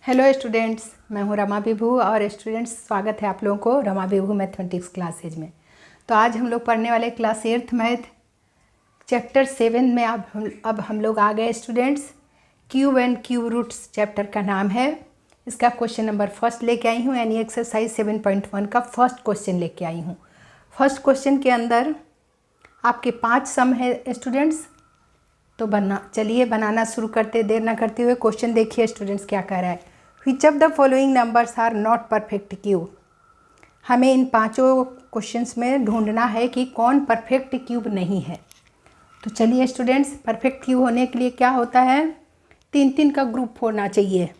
Hello students, मैं हूं रमा विभू और स्टूडेंट्स स्वागत है आप लोगों को रमा विभू मैथमेटिक्स क्लासेज में। तो आज हम लोग पढ़ने वाले क्लास 8th मैथ चैप्टर 7 में अब हम लोग आ गए students. Cube and cube roots chapter का नाम है। इसका क्वेश्चन नंबर फर्स्ट लेके आई हूँ, यानी एक्सरसाइज 7.1 का फर्स्ट क्वेश्चन लेके आई हूँ। फर्स्ट क्वेश्चन के अंदर आपके 5 सम है स्टूडेंट्स। तो चलिए बनाना शुरू करते, देर ना करते हुए क्वेश्चन देखिए स्टूडेंट्स क्या कह रहा है। Which of the following numbers are not perfect cube. हमें इन पांचों क्वेश्चंस में ढूंढना है कि कौन परफेक्ट क्यूब नहीं है। तो चलिए स्टूडेंट्स, परफेक्ट क्यूब होने के लिए क्या होता है, 3-3 का ग्रुप होना चाहिए।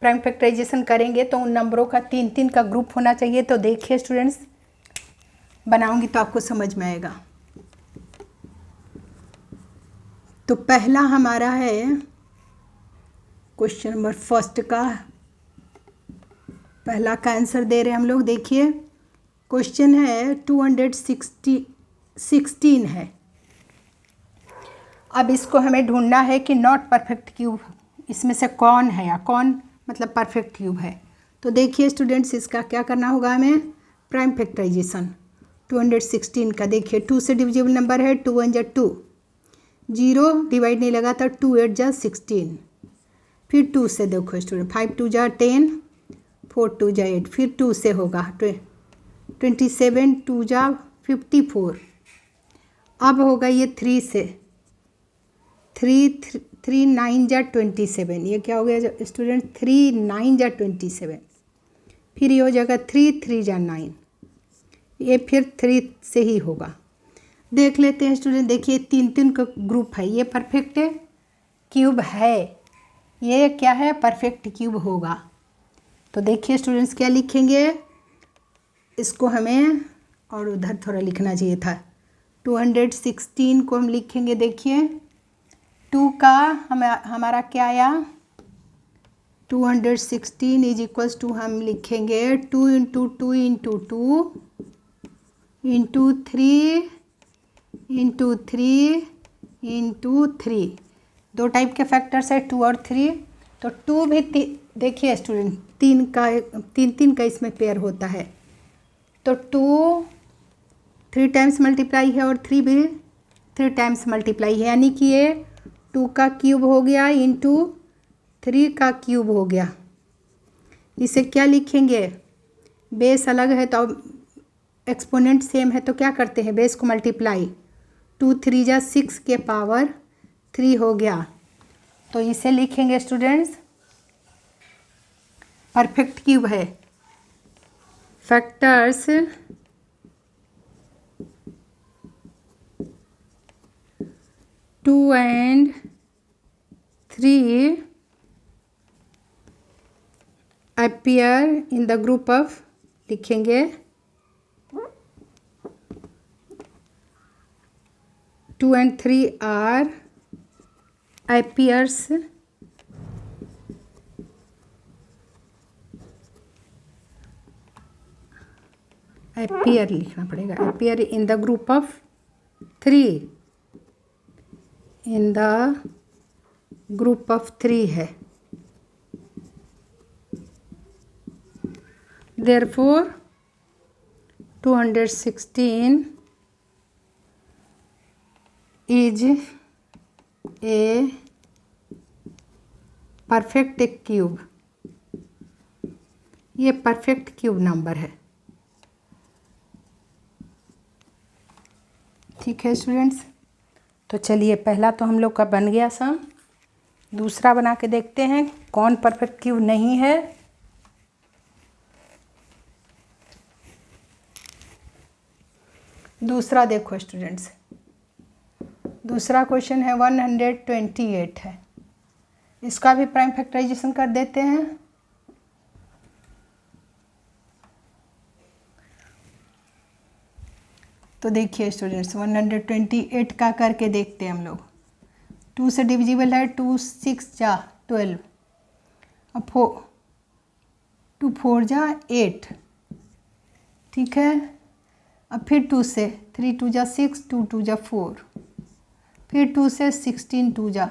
प्राइम फैक्टराइजेशन करेंगे तो उन नंबरों का 3-3 का ग्रुप होना चाहिए। तो देखिए स्टूडेंट्स, बनाऊंगी तो आपको समझ में आएगा। तो पहला हमारा है क्वेश्चन नंबर फर्स्ट का, पहला का आंसर दे रहे हैं हम लोग। देखिए क्वेश्चन है 216 है। अब इसको हमें ढूंढना है कि नॉट परफेक्ट क्यूब इसमें से कौन है, या कौन मतलब परफेक्ट क्यूब है। तो देखिए स्टूडेंट्स, इसका क्या करना होगा हमें, प्राइम फैक्टराइजेशन 216 का। देखिए 2 से डिविजिबल नंबर है, 2 1 जा 2, 0 डिवाइड नहीं लगा था, 2 8 जा 16। फिर 2 से देखो स्टूडेंट, 5 2 जा 10, 4 2 जा 8, फिर 2 से होगा 27, 2 जा 54। अब होगा ये 3 से, 3 9 जा 27, ये क्या हो गया स्टूडेंट, 3 9 जा 27। फिर ये हो जाएगा 3 3 जा 9, ये फिर 3 से ही होगा। देख लेते हैं स्टूडेंट, देखिए 3-3 का ग्रुप है, ये परफेक्ट क्यूब है, ये क्या है, परफेक्ट क्यूब होगा। तो देखिए स्टूडेंट्स क्या लिखेंगे, इसको हमें और उधर थोड़ा लिखना चाहिए था। 216 को हम लिखेंगे, देखिए 2 का हमारा क्या आया, 216 इज इक्वल्स टू हम लिखेंगे 2 into 2 into 2 into 3 into 3 into 3। दो टाइप के फैक्टर्स है, 2 और 3। तो 2 भी देखिए स्टूडेंट 3 का इसमें पेयर होता है। तो 2 3 टाइम्स मल्टीप्लाई है और 3 भी 3 टाइम्स मल्टीप्लाई है, यानी कि ये 2 का क्यूब हो गया इंटू 3 का क्यूब हो गया। इसे क्या लिखेंगे, बेस अलग है तो एक्सपोनेंट सेम है तो क्या करते हैं, बेस को मल्टीप्लाई। 2 3 जा 6 के पावर 3 हो गया। तो इसे लिखेंगे स्टूडेंट्स परफेक्ट क्यूब है। Factors two and 3 appear in the group of, लिखेंगे 2 and 3 are appears appear लिखना पड़ेगा, appear in the group of 3, in the group of 3 है। therefore 216 is a perfect cube, ये परफेक्ट क्यूब नंबर है। ठीक है students, तो चलिए पहला तो हम लोग का बन गया सम, दूसरा बना के देखते हैं कौन परफेक्ट क्यूब नहीं है। दूसरा देखो स्टूडेंट्स, दूसरा क्वेश्चन है 128 है, इसका भी प्राइम फैक्टराइजेशन कर देते हैं। तो देखिए स्टूडेंट्स 128 का करके देखते हैं हम लोग। 2 से डिविजिबल है, 2 6 जा 12, अब 2 4 जा 8, ठीक है। अब फिर 2 से 3 2 जा 6, 2 2 जा 4, फिर 2 से 16 2 जा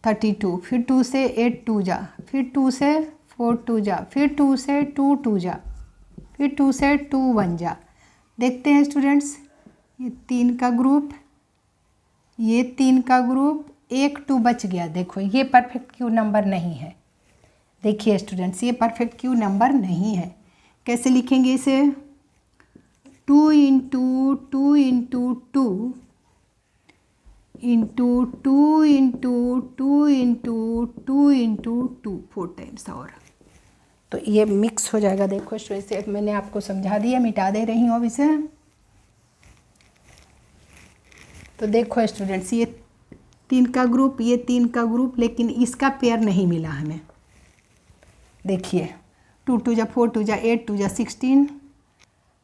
32, फिर 2 से 8 2 जा, फिर 2 से 4 2 जा, फिर 2 से 2 2 जा, फिर 2 से 2 1 जा। देखते हैं स्टूडेंट्स, ये 3 का ग्रुप, ये 3 का ग्रुप, एक 2 बच गया। देखो ये परफेक्ट क्यू नंबर नहीं है। देखिए स्टूडेंट्स, ये परफेक्ट क्यू नंबर नहीं है। कैसे लिखेंगे इसे? 2 into 2 into 2 into 2 into 2 into 2 into 2 4 times. और तो ये मिक्स हो जाएगा। देखो स्टूडेंट्स, मैंने आपको समझा दिया, मिटा दे रही हूँ अब इसे। तो देखो स्टूडेंट्स, ये 3 का ग्रुप, ये 3 का ग्रुप, लेकिन इसका पेयर नहीं मिला हमें। देखिए 2 2 जा 4 2 जा 8 2 जा 16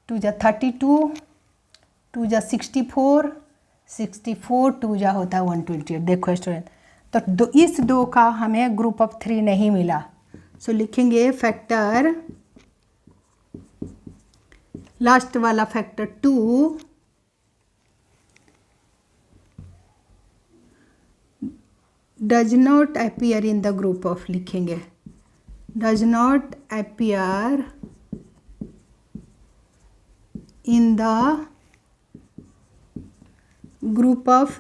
2 जा 32 2 जा 64 64 2 जा होता है 128। देखो स्टूडेंट, तो इस 2 का हमें ग्रुप ऑफ 3 नहीं मिला। सो लिखेंगे फैक्टर, लास्ट वाला factor 2 does not appear in the group of, लिखेंगे does not appear in the group of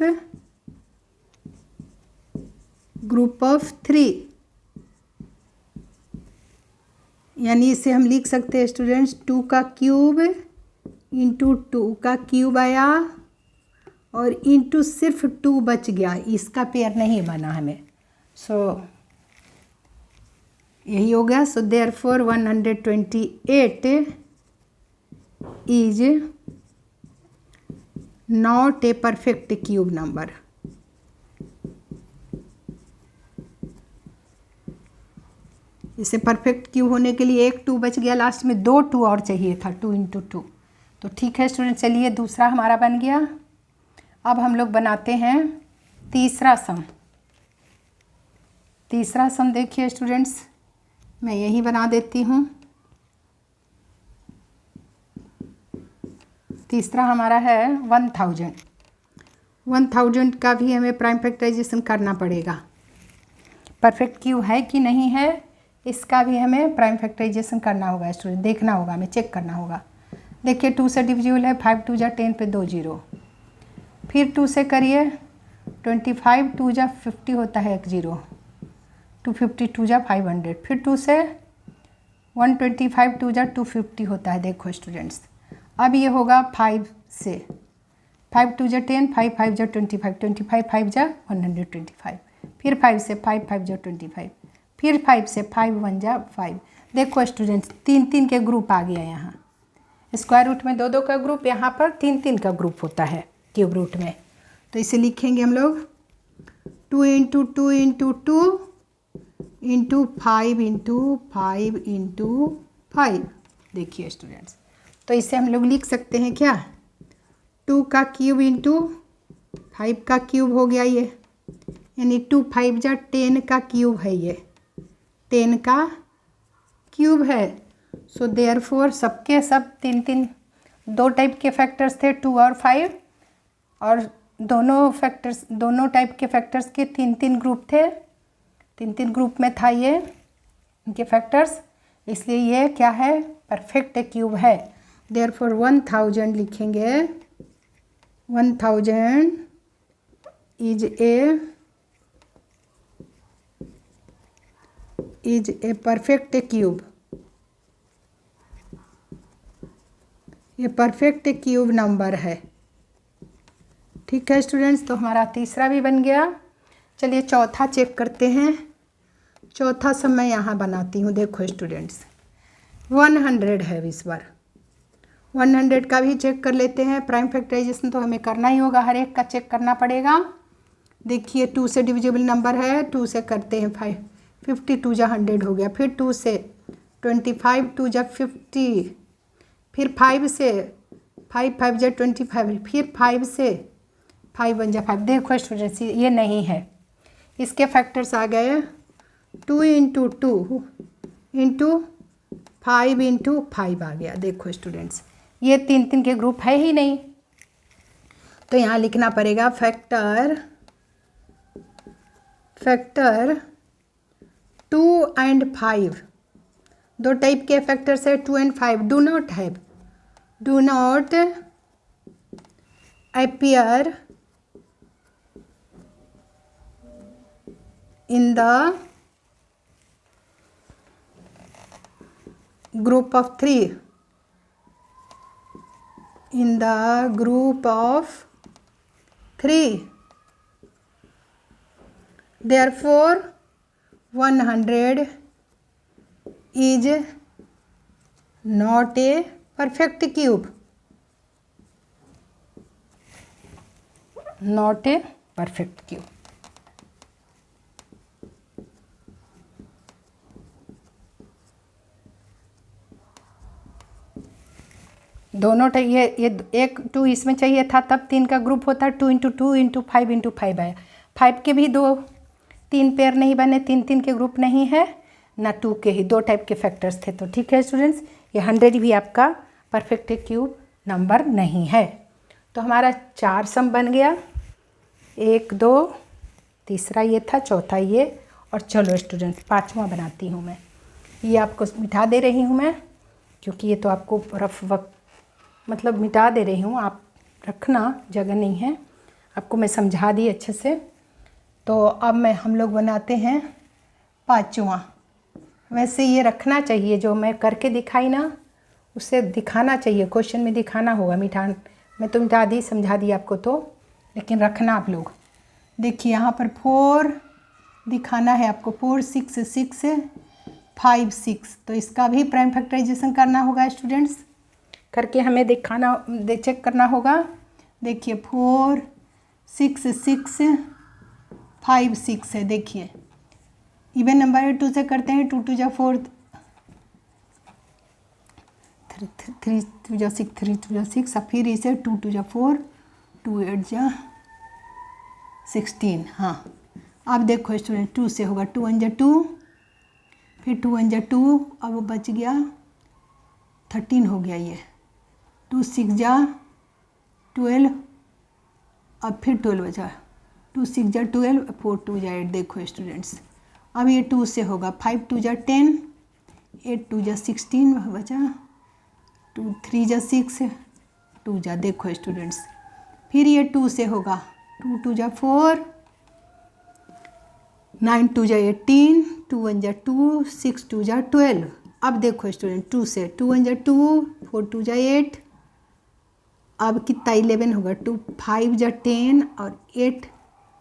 3। यानी इसे हम लिख सकते हैं स्टूडेंट्स, 2 का क्यूब इंटू 2 का क्यूब आया और इंटू सिर्फ 2 बच गया, इसका पेयर नहीं बना हमें। सो यही हो गया। So therefore 128 is not a perfect cube number. इसे परफेक्ट क्यूब होने के लिए एक 2 बच गया, लास्ट में 2 2 और चाहिए था, 2 इंटू 2। तो ठीक है स्टूडेंट, चलिए दूसरा हमारा बन गया। अब हम लोग बनाते हैं तीसरा सम। तीसरा सम देखिए स्टूडेंट्स, मैं यही बना देती हूँ। तीसरा हमारा है 1000। 1000 का भी हमें प्राइम फैक्टराइजेशन करना पड़ेगा। परफेक्ट क्यूब है कि नहीं है, इसका भी हमें प्राइम फैक्टराइजेशन करना होगा स्टूडेंट, देखना होगा, हमें चेक करना होगा। देखिए 2 से डिविजिबल है, 5 2 जा 10 पे 2 0, फिर 2 से करिए 25 2 जा 50 होता है 1 0, 250 2 जा 500, फिर 2 से 125 2 जा 250 होता है। देखो स्टूडेंट्स, अब ये होगा 5 से, 5 2 जा 10, 5 5 जा 25, 25 5 जा 125, फिर 5 से 5 5 जा 25, फिर 5 से 5 1 जा 5। देखो स्टूडेंट्स, 3 3 के ग्रुप आ गया यहाँ। स्क्वायर रूट में 2 2 का ग्रुप, यहाँ पर 3 3 का ग्रुप होता है क्यूब रूट में। तो इसे लिखेंगे हम लोग 2 into 2 into 2 into 5 into 5 into 5। देखिए स्टूडेंट्स, तो इसे हम लोग लिख सकते हैं क्या, 2 का क्यूब इंटू 5 का क्यूब हो गया ये, यानी 2 5 जा 10 का क्यूब है, ये 10 का क्यूब है। सो देयरफॉर सबके सब 3 3 2 टाइप के फैक्टर्स थे, 2 और 5, और दोनों टाइप के फैक्टर्स के 3 3 ग्रुप थे, 3 3 ग्रुप में था ये इनके फैक्टर्स, इसलिए ये क्या है, परफेक्ट क्यूब है। देयरफॉर 1000 लिखेंगे, 1000 इज ए परफेक्ट क्यूब। ये परफेक्ट क्यूब नंबर है। ठीक है स्टूडेंट्स, तो हमारा तीसरा भी बन गया। चलिए चौथा चेक करते हैं। चौथा सम मैं यहाँ बनाती हूँ। देखो स्टूडेंट्स, 100 है इस बार, 100 का भी चेक कर लेते हैं। प्राइम फैक्टराइजेशन तो हमें करना ही होगा, हर एक का चेक करना पड़ेगा। देखिए 2 से डिविजिबल नंबर है, 2 से करते हैं 5, 50 2 जा 100 हो गया, फिर 2 से 25 2 जा 50, फिर 5 से 5 5 जा 25, फिर 5 से 5 1 जा 5। देखो स्टूडेंट्स, ये नहीं है, इसके फैक्टर्स आ गए 2 इंटू 2 इंटू 5 इंटू 5 आ गया। देखो स्टूडेंट्स, ये 3 3 के ग्रुप है ही नहीं, तो यहाँ लिखना पड़ेगा फैक्टर 2 and 5, दो टाइप के फैक्टर्स है 2 and 5 do not appear in the group of 3, in the group of 3, therefore 100 is not a perfect cube, not a perfect cube. दोनों ये एक 2 इसमें चाहिए था तब 3 का ग्रुप होता 2 इंटू 2 इंटू 5 इंटू 5 आया 5 के भी 3 पेयर नहीं बने 3 के ग्रुप नहीं है ना 2 के ही 2 टाइप के फैक्टर्स थे। तो ठीक है स्टूडेंट्स, ये 100 भी आपका परफेक्ट क्यूब नंबर नहीं है। तो हमारा 4 सम बन गया, 1 2, तीसरा ये था, चौथा ये, और चलो स्टूडेंट्स 5वां बनाती हूँ मैं। ये आपको मिटा दे रही हूँ मैं, क्योंकि ये तो आपको रफ वक्त मतलब मिटा दे रही हूँ, आप रखना, जगह नहीं है, आपको मैं समझा दी अच्छे से। तो अब हम लोग बनाते हैं 5वां। वैसे ये रखना चाहिए, जो मैं करके दिखाई ना उसे दिखाना चाहिए, क्वेश्चन में दिखाना होगा। मैं तो मिटा दी, समझा दी आपको तो, लेकिन रखना आप लोग। देखिए यहाँ पर 4 दिखाना है आपको, 4 6 6 5 6, तो इसका भी प्राइम फैक्टराइजेशन करना होगा स्टूडेंट्स, करके हमें चेक करना होगा। देखिए 4 6 6 5 6 है। देखिए इवन नंबर है, 2 से करते हैं, 2 2 जा 4, 3 2 जा 6, 3 2 जा 6, अब फिर इसे 2 2 जा 4, 2 8 जा 16। हाँ अब देखो स्टूडेंट 2 से होगा, 2 1 जा 2, फिर 2 1 जा 2, अब बच गया 13 हो गया ये, 2 6 जा 12, अब फिर 12 बचा, 2 6 जा 12, 4 2 जा 8। देखो स्टूडेंट्स अब ये 2 से होगा, 5 2 जा 10, 8 2 जा 16 बचा, 2 3 जा 6, 2 जा। देखो स्टूडेंट्स फिर ये 2 से होगा, 2 2 जा 4, 9 2 जा 18, 2 1 जा 2, 6 2 जा 12। अब देखो स्टूडेंट 2 से, 2 1 जा 2, 4 2 जा 8, अब कितना 11 होगा, 2 5 जा 10 और 8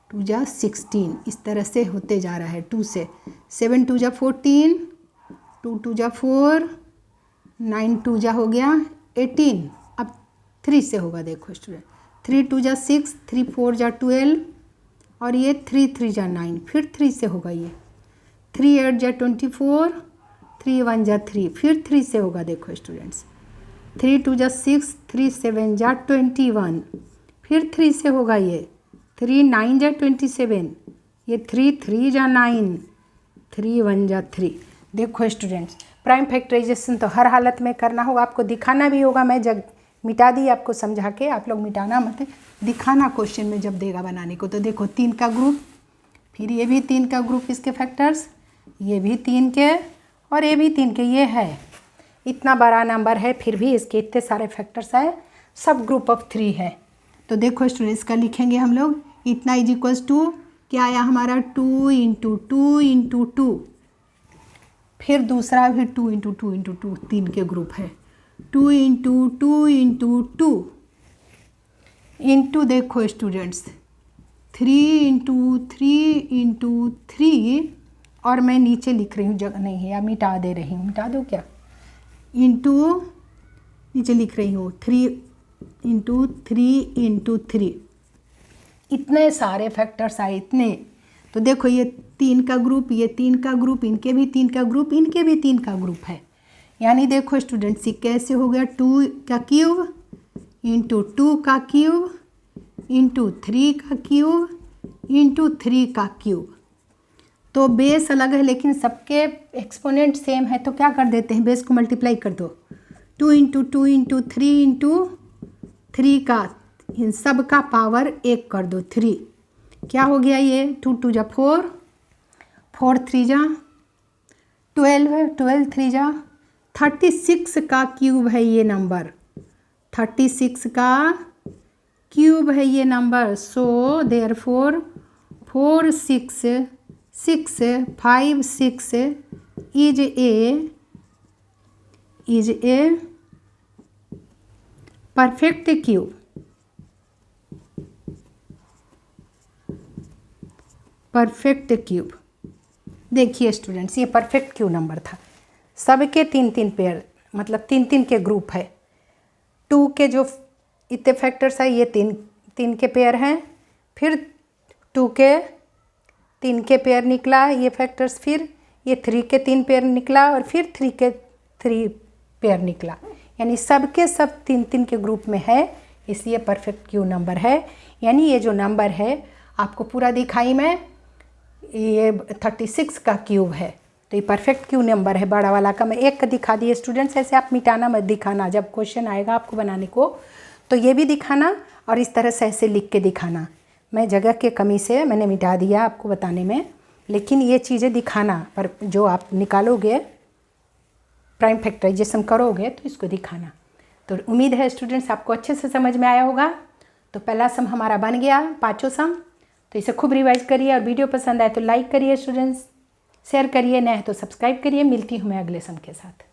2 जा 16, इस तरह से होते जा रहा है। 2 से 7 2 जा 14, 2 2 जा 4, 9 2 जा हो गया 18। अब 3 से होगा, देखो स्टूडेंट 3 2 जा 6, 3 4 जा 12, और ये 3 3 जा 9, फिर 3 से होगा, ये 3 8 जा 24, 3 1 जा 3, फिर 3 से होगा। देखो स्टूडेंट्स 3 2 जा 6, 3 7 जा 21, फिर 3 से होगा, ये 3 9 जा 27, ये 3 3 जा 9, 3 1 जा 3। देखो स्टूडेंट्स प्राइम फैक्टराइजेशन तो हर हालत में करना होगा, आपको दिखाना भी होगा। मैं जब मिटा दी आपको समझा के, आप लोग मिटाना मत, दिखाना क्वेश्चन में जब देगा बनाने को। तो देखो 3 का ग्रुप, फिर ये भी 3 का ग्रुप, इसके फैक्टर्स, ये भी 3 के और ये भी 3 के, ये है इतना बड़ा नंबर है, फिर भी इसके इतने सारे फैक्टर्स आए, सब ग्रुप ऑफ 3 है। तो देखो स्टूडेंट्स का लिखेंगे हम लोग, इतना इज इक्वल्स टू क्या आया हमारा, 2 इंटू 2 इंटू 2, फिर दूसरा भी 2 इंटू 2 इंटू 2, 3 के ग्रुप है, 2 इंटू 2 इंटू 2 इंटू, देखो स्टूडेंट्स 3 इंटू 3 इंटू 3, और मैं नीचे लिख रही हूँ, जगह नहीं है, या मिटा दे रही हूँ, मिटा दो क्या, इंटू नीचे लिख रही हूँ 3 इंटू 3 इंटू 3, इतने सारे फैक्टर्स आए इतने। तो देखो ये 3 का ग्रुप, ये 3 का ग्रुप, इनके भी 3 का ग्रुप, इनके भी 3 का ग्रुप है। यानी देखो स्टूडेंट्स ये कैसे हो गया, 2 का क्यूब इंटू 2 का क्यूब इंटू 3 का क्यूब इंटू 3 का क्यूब। तो बेस अलग है लेकिन सबके एक्सपोनेंट सेम है, तो क्या कर देते हैं, बेस को मल्टीप्लाई कर दो, 2 इंटू 2 इंटू 3 इंटू 3 का, इन सब का पावर 1 कर दो, 3, क्या हो गया ये, 2 2 जा 4, 4 3 जा 12, 12 3 जा 36 का क्यूब है ये नंबर, 36 का क्यूब है ये number. So therefore 4 6 6 5 6 is a perfect cube. Perfect cube. देखिए स्टूडेंट्स, ये परफेक्ट क्यूब नंबर था। सबके 3-3 पेयर, मतलब 3-3 के ग्रुप है। 2 के जो इतने फैक्टर्स है ये 3 के पेयर हैं, फिर 2 के 3 के पेयर निकला ये फैक्टर्स, फिर ये 3 के 3 पेयर निकला, और फिर 3 के 3 पेयर निकला। यानी सबके सब 3-3 के ग्रुप में है, इसलिए परफेक्ट क्यूब नंबर है। यानी ये जो नंबर है आपको पूरा दिखाई में ये 36 का क्यूब है, तो ये परफेक्ट क्यूब नंबर है बड़ा वाला का। मैं एक का दिखा दिए स्टूडेंट्स, ऐसे आप मिटाना मत दिखाना, जब क्वेश्चन आएगा आपको बनाने को तो ये भी दिखाना और इस तरह से ऐसे लिख के दिखाना। मैं जगह के कमी से मैंने मिटा दिया आपको बताने में, लेकिन ये चीज़ें दिखाना, पर जो आप निकालोगे प्राइम फैक्टराइजेशन करोगे तो इसको दिखाना। तो उम्मीद है स्टूडेंट्स आपको अच्छे से समझ में आया होगा। तो पहला सम हमारा बन गया, 5वां सम। तो इसे खूब रिवाइज करिए, और वीडियो पसंद आए तो लाइक करिए स्टूडेंट्स, शेयर करिए, नए तो सब्सक्राइब करिए। मिलती हूँ मैं अगले सम के साथ।